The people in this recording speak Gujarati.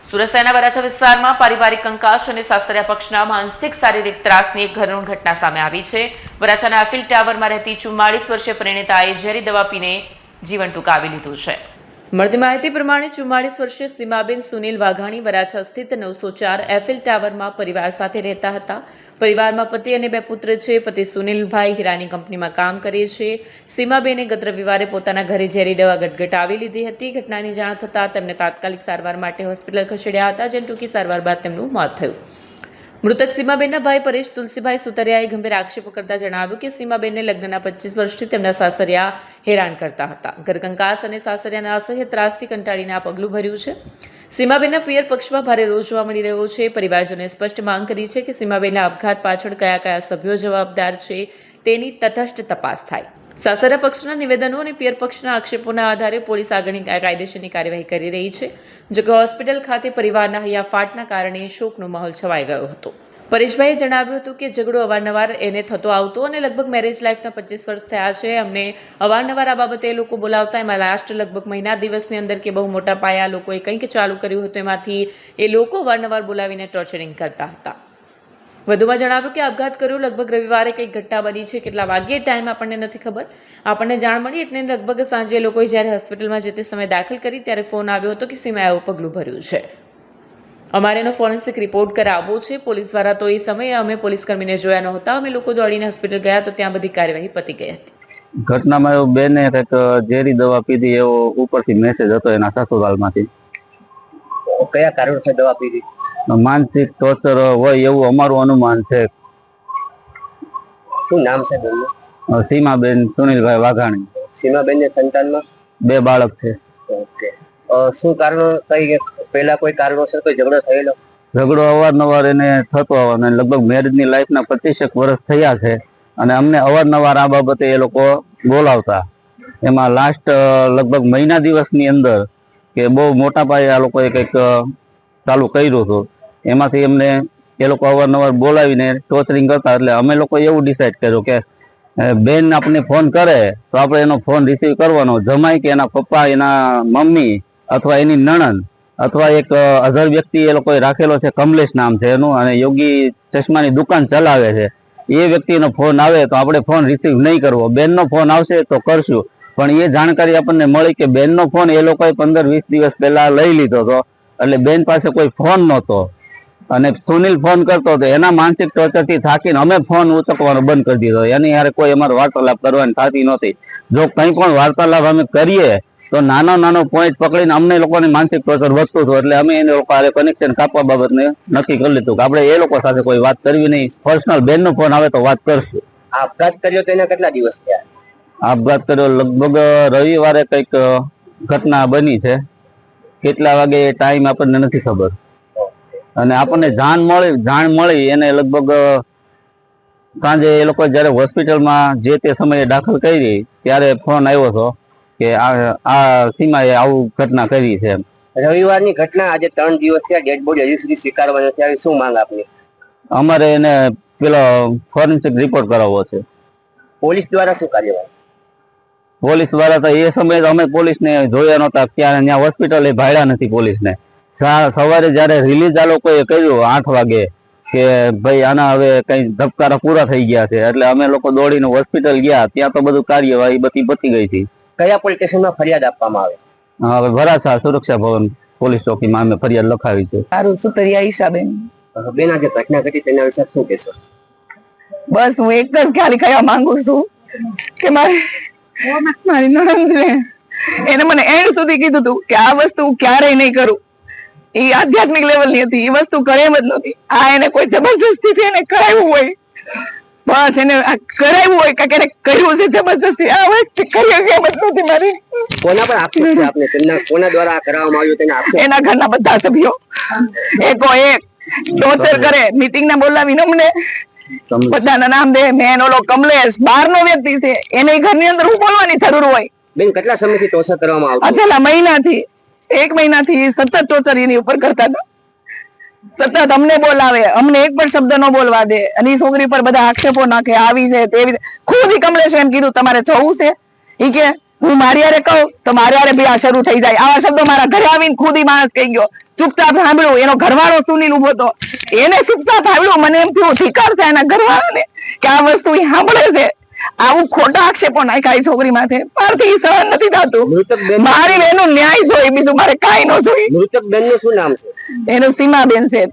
સુરત શહેરના વરાછા વિસ્તારમાં પારિવારિક કંકાસ અને સાસરિયા પક્ષના માનસિક શારીરિક ત્રાસની એક કરુણ ઘટના સામે આવી છે। વરાછાના એફિલ ટાવરમાં રહેતી 44 વર્ષીય પરિણીતાએ ઝેરી દવા પીને જીવન ટૂંકાવી લીધું છે। મળતી માહિતી પ્રમાણે 44 વર્ષીય સીમાબેન સુનિલ વાઘાણી વરાછા સ્થિત 904 એફિલ ટાવરમાં પરિવાર સાથે રહેતા હતા। પરિવારમાં પતિ અને 2 પુત્ર છે। પતિ સુનિલભાઈ હીરાની કંપનીમાં કામ કરે છે। સીમાબેને ગત રવિવારે પોતાના ઘરે ઝેરી દવા ગટગટાવી લીધી હતી। ઘટનાની જાણ થતાં તેમને તાત્કાલિક સારવાર માટે હોસ્પિટલ ખસેડ્યા હતા, જેની ટૂંકી સારવાર બાદ તેમનું મોત થયું। મૃતક સીમાબેનના ભાઈ પરેશ તુલસીભાઈ સુતરિયાએ ગંભીર આક્ષેપો કરતા જણાવ્યું કે સીમાબેનને લગ્નના 25 વર્ષથી તેમના સાસરિયા હેરાન કરતા હતા। ઘરકંકાસ અને સાસરિયાના અસહ્ય ત્રાસથી કંટાળીને આ પગલું ભર્યું છે। સીમાબેનના પિયર પક્ષમાં ભારે રોષ જોવા મળી રહ્યો છે। પરિવારજનોએ સ્પષ્ટ માંગ કરી છે કે સીમાબેનના આપઘાત પાછળ કયા સભ્યો જવાબદાર છે તેની તટસ્થ તપાસ થાય। સાસરિયા પક્ષના નિવેદનો અને પિયર પક્ષના આક્ષેપોના આધારે પોલીસ આગળની કાયદેસરની કાર્યવાહી કરી રહી છે। જોકે હોસ્પિટલ ખાતે પરિવારના હૈયાફાટના કારણે શોકનો માહોલ છવાઈ ગયો હતો। પરેશભાઈએ જણાવ્યું હતું કે ઝઘડો અવારનવાર એને થતો આવતો અને લગભગ મેરેજ લાઈફના 25 વર્ષ થયા છે। અમને અવારનવાર આ બાબતે એ લોકો બોલાવતા, એમાં લાસ્ટ લગભગ મહિના દિવસની અંદર કે બહુ મોટા પાયા લોકોએ કંઈક ચાલુ કર્યું હતું, એમાંથી એ લોકો અવારનવાર બોલાવીને ટોર્ચરિંગ કરતા હતા। વધુમાં જણાવ્યું કે આપઘાત કર્યો લગભગ રવિવારે કંઈક ઘટના બની છે। કેટલા વાગ્યે ટાઈમ આપણને નથી ખબર। આપણને જાણ મળી એટલે લગભગ સાંજે લોકોએ જ્યારે હોસ્પિટલમાં જે તે સમય દાખલ કરી ત્યારે ફોન આવ્યો હતો કે સીમાએ આવું પગલું ભર્યું છે। અમારે એનો ફોરેન્સિક રિપોર્ટ કરાવવો છે। પોલીસ દ્વારા તો એ સમયે અમે પોલીસકર્મીને જોયા નહોતા। અમે લોકો દોડીને હોસ્પિટલ ગયા તો ત્યાં બધી કાર્યવાહી પતી ગઈ હતી। ઘટનામાં એવું બેને કંઈક ઝેરી દવા પીધી એવો ઉપરથી મેસેજ હતો એના સસુરાલમાંથી। કયા કારણસર દવા પીધી? માનસિક ટોર્ચર હોય એવું અમારું અનુમાન છે। શું નામ છે બેનનું? સીમાબેન સુનિલભાઈ વાઘાણી। સીમાબેનને સંતાનમાં 2 બાળક છે। ઓકે, શું કારણો કઈ પહેલા કોઈ કારણોસર કોઈ ઝઘડો થયેલો? ઝઘડો અવારનવાર એને થતો અને લગભગ મેરેજની લાઈફના 25 વર્ષ થયા છે અને અમને અવારનવાર આ બાબતે એ લોકો બોલાવતા। એમાં લાસ્ટ લગભગ મહિના દિવસની અંદર કે બહુ મોટા પાયે આ લોકોએ કંઈક ચાલુ કર્યું હતું। એમાંથી એમને એ લોકો અવારનવાર બોલાવીને ટોર્ચરિંગ કરતા। એટલે અમે લોકો એવું ડિસાઈડ કર્યું કે બેન આપણને ફોન કરે તો આપણે એનો ફોન રિસીવ કરવાનો। જમાઈ કે એના પપ્પા, એના મમ્મી અથવા એની નણંદ અથવા એક અધર વ્યક્તિ એ લોકોએ રાખેલો છે, કમલેશ નામ છે એનું, અને યોગી ચશ્માની દુકાન ચલાવે છે। એ વ્યક્તિનો ફોન આવે તો આપણે ફોન રિસીવ નહીં કરવો। બેનનો ફોન આવશે તો કરશું, પણ એ જાણકારી આપણને મળી કે બેનનો ફોન એ લોકોએ 15-20 દિવસ પહેલા લઈ લીધો હતો। એટલે બેન પાસે કોઈ ફોન નહોતો અને સુનિલ ફોન કરતો હતો। એના માનસિક ટોર્ચરથી થાકીને અમે ફોન ઉચકવાનો બંધ કરી દીધો। એની યારે કોઈ અમારે વાર્તાલાપ કરવાની થતી નહોતી। જો કંઈ પણ વાર્તાલાપ અમે કરીએ તો નાનો પોઈન્ટ પકડીને અમને લોકોની માનસિક ટોર્ચર વધતું હતું। એટલે અમે એને લોકો કનેક્શન કાપવા બાબતને નક્કી કરી લીધું કે આપણે એ લોકો સાથે કોઈ વાત કરવી નહીં। પર્સનલ બેનનો ફોન આવે તો વાત કરશું। આપઘાત કર્યો તો એના કેટલા દિવસ થયા? આપઘાત કર્યો લગભગ રવિવારે કંઈક ઘટના બની છે। કેટલા વાગે ટાઈમ આપણને નથી ખબર અને આપણને જાણ મળી એને લગભગ સાંજે એ લોકો જ્યારે હોસ્પિટલમાં જે તે સમયે દાખલ કરી ત્યારે ફોન આવ્યો હતો કે આ સીમાએ આવું ઘટના કરી છે। રવિવારની ઘટના, આજે 3 દિવસ થયા, ડેડ બોડી હજી સુધી સ્વીકારવા નથી આવી, શું માંગ આપની? અમારે એને પેલો ફોરેન્સિક રિપોર્ટ કરાવવો છે। પોલીસ દ્વારા શું કાર્યવાહી? પોલીસ દ્વારા તો એ સમયે અમે પોલીસને જોયા નહોતા, ત્યાં હોસ્પિટલે ભાડ્યા નથી પોલીસને। સવારે જ્યારે રિલીઝ આ લોકોએ કર્યું 8 વાગે કે ભાઈ આના હવે કઈ ધબકારા પૂરા થઈ ગયા છે, એટલે અમે લોકો દોડીને હોસ્પિટલ ગયા। ત્યાં તો બધું કાર્યવાહી બધી પતી ગઈ હતી। કયા પોલીસ સ્ટેશનમાં ફરિયાદ આપવામાં આવે? હવે વરાછા સુરક્ષા ભવન પોલીસ ચોકીમાં અમે ફરિયાદ લખાવી છે। મારું સુતરિયા ઈશાબેન। બેન, આજે ઘટના ઘટી તેના વિશે શું કહેશો? બસ હું એક જ ખાલી કહેવા માંગુ છું કે મારી નણંદને એને મને એન્ડ સુધી કીધું હતું કે આ વસ્તુ ક્યારેય નહીં કરું। એ આધ્યાત્મિક લેવલની હતી, એ વસ્તુ કરે એમ જ નહોતી। આ એને કોઈ જબરજસ્તીથી એને કરાવ્યું હોય, બસ એને કરાવ્યું હોય કે એને કર્યું છે જબરજસ્તી, આ વસ્તુ કરી એમ જ નહોતી મારી। કોના પર આક્ષેપ છે આપને? કોના દ્વારા આ કરાવવામાં આવ્યું તેના આક્ષેપ? એના ઘરના બધા સભ્યો એકો એક ટોર્ચર કરે, મીટિંગ ના બોલાવીને અમને બધાના નામ દે। મેન ઓલો કમલેશ બહારનો વ્યક્તિ છે, એને ઘરની અંદર હું બોલવાની જરૂર હોય? બેન, કેટલા સમયથી ટોર્ચર કરવામાં આવતું? છેલ્લા મહિનાથી, 1 મહિનાથી સતત ટોર્ચર એની ઉપર કરતા હતા। સતત અમને બોલાવે, અમને એક પણ શબ્દ ન બોલવા દે અને એ છોકરી પર બધા આક્ષેપો નાખે, આવી છે તેવી। ખુદ કમલેશ એમ કીધું તમારે જવું છે, ઈ કે હું મારી હારે કહું તો મારી હારે બી આ શરૂ થઈ જાય. આવા શબ્દો મારા ઘરે આવીને ખુદ ઈ માણસ કહી ગયો. ચૂપચાપ સાંભળ્યું. એનો ઘરવાળો સુનીલ ઉભો હતો, એને ચૂપચાપ સાંભળ્યું. મને એમ થયું ધિકાર થાય એના ઘરવાળાને કે આ વસ્તુ ઈ સાંભળે છે. આવું ખોટા આક્ષેપો નાખ્યા એ છોકરી માથે. મારાથી ઈ સહન નથી થતું. મૃતક બેન મારી બેનું ન્યાય જોઈએ, બીજું મારે કાંઈ ન જોઈએ. મૃતક બેન નું શું નામ છે? એનું સીમાબેન છે.